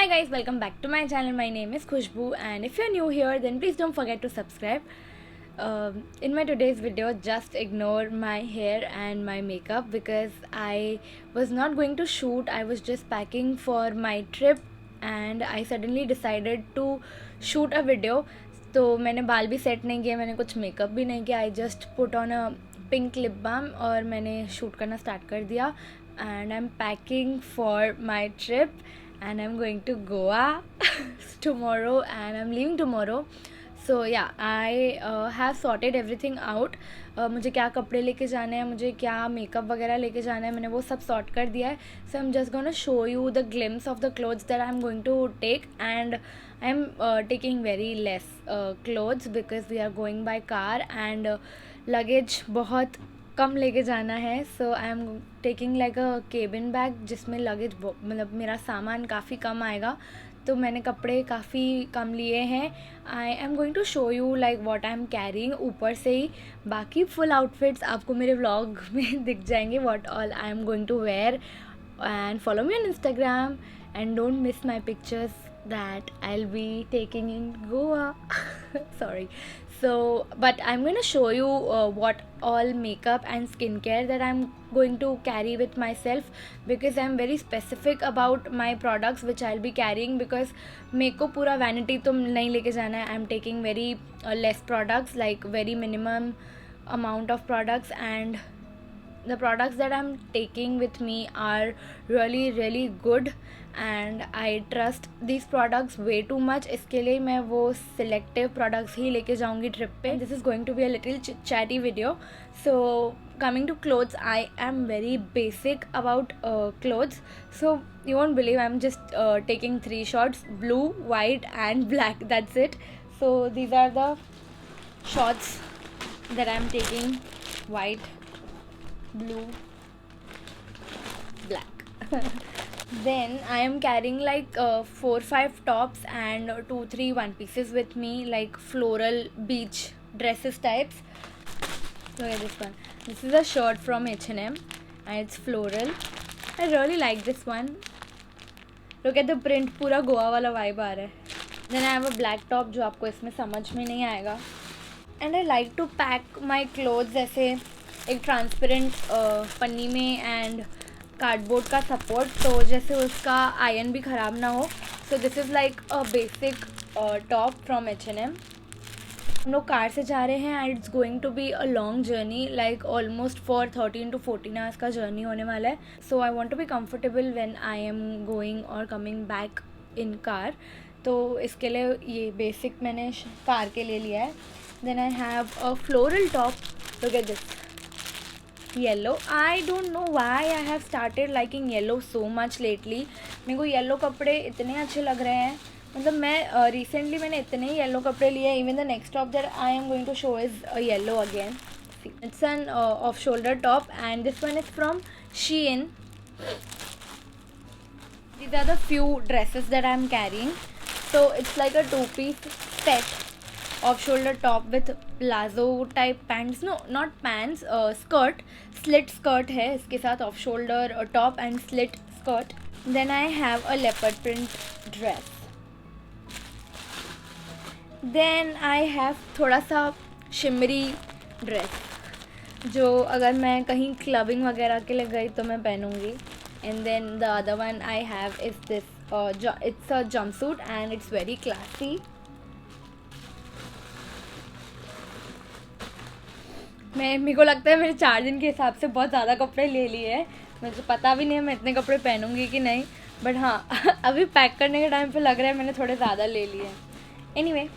Hi guys, welcome back to my channel. My name is Khushbu, and if you're new here then please don't forget to subscribe. In my today's video, just ignore my hair and my makeup because I was not going to shoot. I was just packing for my trip and I suddenly decided to shoot a video. तो मैंने बाल भी set नहीं किया, मैंने कुछ makeup भी नहीं किया. I just put on a pink lip balm और मैंने शूट करना स्टार्ट कर दिया. And I am packing for my trip and I'm going to Goa tomorrow and I'm leaving tomorrow. So yeah, I have sorted everything out. मुझे क्या कपड़े लेके जाने हैं, मुझे क्या मेकअप वगैरह लेके जाना है, मैंने वो सब सॉर्ट कर दिया है. So I'm just gonna show you the glimpse of the clothes that I'm going to take, and I'm taking very less clothes because we are going by car and luggage बहुत कम लेके जाना है. So I am taking like a cabin bag जिसमें luggage मतलब मेरा सामान काफ़ी कम आएगा. तो मैंने कपड़े काफ़ी कम लिए हैं. I am going to show you like what I am carrying ऊपर से ही. बाकी फुल आउटफिट्स आपको मेरे व्लॉग में दिख जाएंगे, what all I am going to wear. And follow me on Instagram and don't miss my pictures that I'll be taking in Goa. Sorry. So but I'm going to show you what all makeup and skincare that I'm going to carry with myself because I'm very specific about my products which I'll be carrying because मेरे को पूरा vanity तो नहीं लेके जाना है. I'm taking very less products, like very minimum amount of products, and the products that I'm taking with me are really good and I trust these products way too much. इसके लिए मैं वो selective products ही लेके जाऊँगी trip पे. This is going to be a little chatty video. So coming to clothes, I am very basic about clothes. So you won't believe I'm just taking 3 shorts, blue, white and black. That's it. So these are the shorts that I'm taking: white, blue, black. Then I am carrying like 4-5 tops and 2-3 one pieces with me, like floral beach dresses types. Look at this one. This is a shirt from H&M and it's floral. I really like this one. Look at the print, पूरा गोवा वाला vibe आ रहा है. Then I have a black top जो आपको इसमें समझ में नहीं आएगा. And I like to pack my clothes ऐसे एक ट्रांसपेरेंट पन्नी में एंड कार्डबोर्ड का सपोर्ट, तो जैसे उसका आयरन भी ख़राब ना हो. So this is like a basic top from H&M. हम लोग कार से जा रहे हैं and it's going to be a long journey, like almost for 13 to 14 hours का जर्नी होने वाला है. So I want to be comfortable when I am going और कमिंग बैक इन कार. तो इसके लिए ये बेसिक मैंने कार के लिए लिया है. Then I have a floral top. Look at this yellow. I don't know why I have started liking yellow so much lately. मेरे को येलो कपड़े इतने अच्छे लग रहे हैं, मतलब मैं रिसेंटली मैंने इतने ही येलो कपड़े लिए. Even the next top that I am going to show is yellow again. It's an off shoulder top and this one is from Shein. These are the few dresses that I am carrying. So it's like a 2-piece set off shoulder top with plazo type pants. No, not pants, skirt. Slit skirt है इसके साथ, off shoulder top and slit skirt. Then I have a leopard print dress. Then I have थोड़ा सा shimmery dress जो अगर मैं कहीं clubbing वगैरह के लिए गई तो मैं पहनूँगी. And then the other one I have is this it's a jumpsuit and it's very classy. मेरे को लगता है मेरे 4 दिन के हिसाब से बहुत ज़्यादा कपड़े ले लिए हैं. मुझे पता भी नहीं है मैं इतने कपड़े पहनूंगी कि नहीं, बट हाँ अभी पैक करने के टाइम पे लग रहा है मैंने थोड़े ज़्यादा ले लिए हैं. Anyway,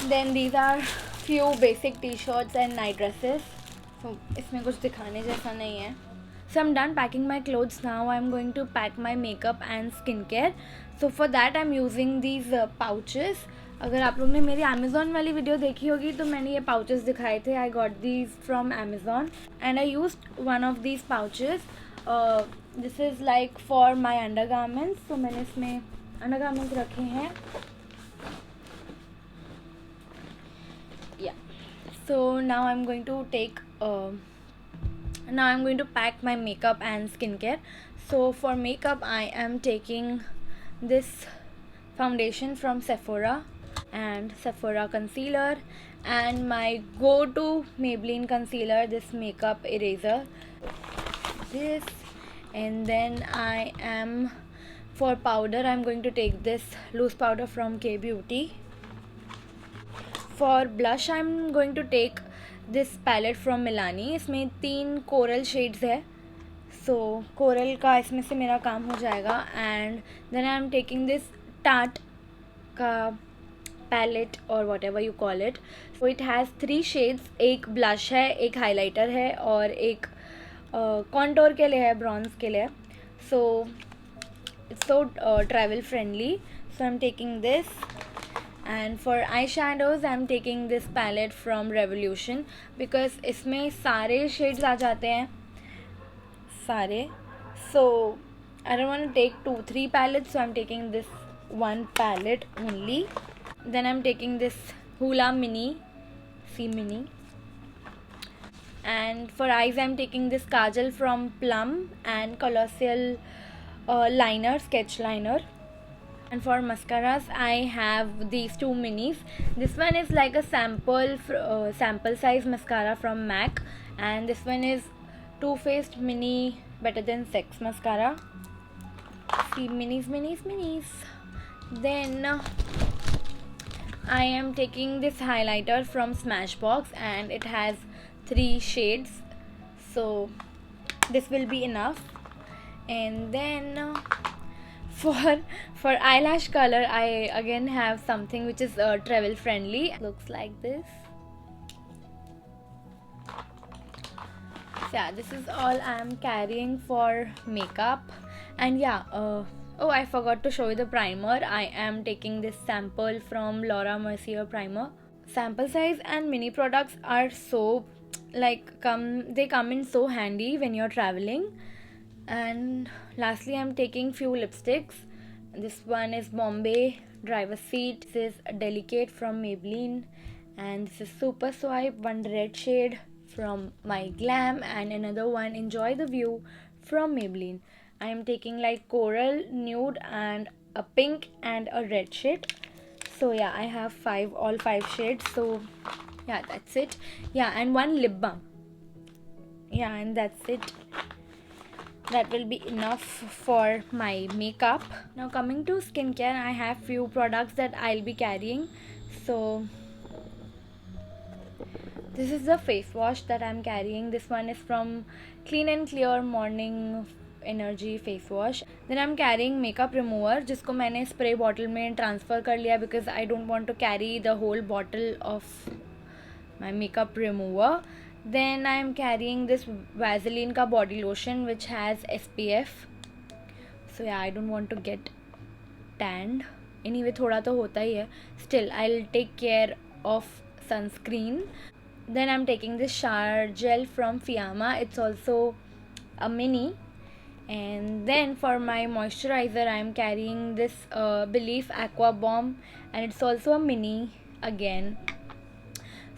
then these are few basic T shirts and night dresses. तो इसमें कुछ दिखाने जैसा नहीं है. So I'm done packing my clothes. Now I'm going to pack my makeup and skincare. So for that I'm using these pouches. अगर आप लोग ने मेरी Amazon वाली वीडियो देखी होगी तो मैंने ये pouches दिखाए थे. I got these from Amazon and I used one of these pouches. This is like for my undergarments. So मैंने इसमें undergarments रखे हैं. Yeah. So now I'm going to take now I'm going to pack my makeup and skincare. So for makeup I am taking this foundation from Sephora and Sephora concealer, and my go-to Maybelline concealer, this makeup eraser, this. And then I am, for powder, I'm going to take this loose powder from K Beauty. For blush I'm going to take this palette from Milani. इसमें 3 coral shades है, सो coral का इसमें से मेरा काम हो जाएगा. And then I am taking this टाट का पैलेट और whatever you call it. So it has 3 shades. एक ब्लश है, एक हाइलाइटर है और एक कॉन्टोर के लिए है, ब्रॉन्ज के लिए. So it's so travel friendly. So I am taking this. And for eyeshadows I'm taking this palette from Revolution because इसमें सारे shades आ जाते हैं, सारे. So I don't want to take 2-3 palettes, so I'm taking this one palette only. Then I'm taking this Hoola Mini, C Mini. And for eyes I'm taking this kajal from Plum and Colossal liner, sketch liner. And for mascaras I have these 2 minis. This one is like a sample size mascara from MAC, and this one is Too Faced Mini Better Than Sex mascara. See, minis. Then I am taking this highlighter from Smashbox and it has 3 shades, so this will be enough. And then for eyelash color I again have something which is travel friendly. Looks like this. So yeah, this is all I am carrying for makeup. And yeah, oh, I forgot to show you the primer. I am taking this sample from Laura Mercier primer. Sample size and mini products are so they come in so handy when you're traveling. And lastly I'm taking few lipsticks. This one is Bombay Driver Seat. This is Delicate from Maybelline, and this is Super Swipe, one red shade from My Glam, and another one Enjoy the View from Maybelline. I am taking like coral, nude and a pink and a red shade. So yeah, I have all 5 shades. So yeah, that's it. Yeah, and one lip balm. Yeah, and that's it. That will be enough for my makeup. Now coming to skincare, I have few products that I'll be carrying. So this is the face wash that I'm carrying. This one is from Clean and Clear Morning Energy face wash. Then I'm carrying makeup remover, जिसको मैंने spray bottle में transfer कर लिया because I don't want to carry the whole bottle of my makeup remover. Then I am carrying this Vaseline का body lotion which has SPF. So yeah, I don't want to get tanned. Anyway, थोड़ा तो होता ही है. Still, I'll take care of sunscreen. Then I'm taking this shower gel from Fiamma. It's also a mini. And then for my moisturizer, I'm carrying this Belif Aqua Bomb, and it's also a mini again.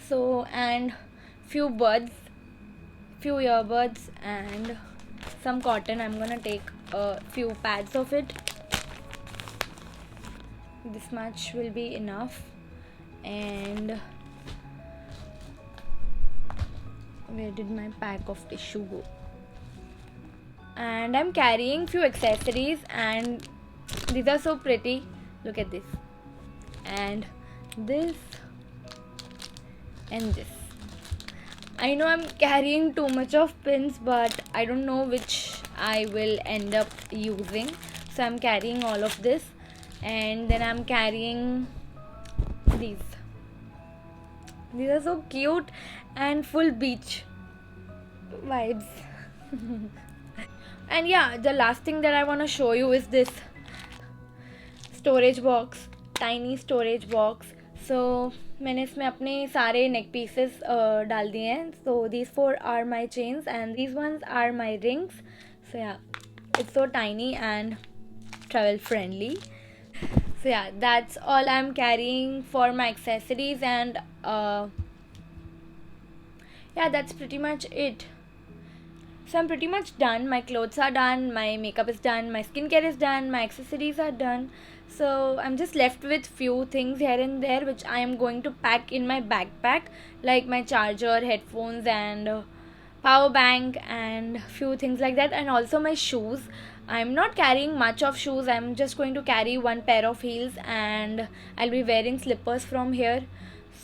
So, and few earbuds and some cotton. I'm gonna take a few pads of it. This much will be enough. And where did my pack of tissue go? And I'm carrying few accessories, and these are so pretty. Look at this, and this, and this. I know I'm carrying too much of pins, but I don't know which I will end up using, so I'm carrying all of this. And then I'm carrying these are so cute and full beach vibes. And yeah, the last thing that I want to show you is this storage box, tiny storage box. So मैंने इसमें अपने सारे neck pieces डाल दिए हैं. So these 4 are my chains and these ones are my rings. So yeah, it's so tiny and travel friendly. So yeah, that's all I'm carrying for my accessories. And yeah, that's pretty much it. So I'm pretty much done. My clothes are done, my makeup is done, my skincare is done, my accessories are done. So I'm just left with few things here and there which I am going to pack in my backpack, like my charger, headphones, and power bank, and few things like that, and also my shoes. I'm not carrying much of shoes. I'm just going to carry one pair of heels, and I'll be wearing slippers from here.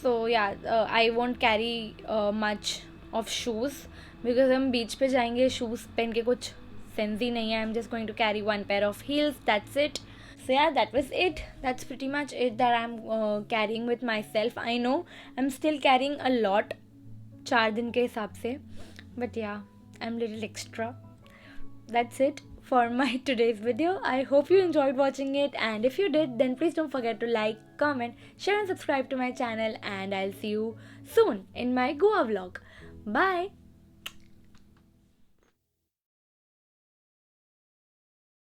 So yeah, I won't carry much of shoes because हम बीच पे जाएंगे, shoes पहन के कुछ sense ही नहीं है. I'm just going to carry one pair of heels. That's it. So yeah, that was it. That's pretty much it that I'm carrying with myself. I know I'm still carrying a lot 4 दिन के हिसाब से, but yeah, I'm little extra. That's it for my today's video. I hope you enjoyed watching it, and if you did, then please don't forget to like, comment, share and subscribe to my channel, and I'll see you soon in my Goa vlog. Bye.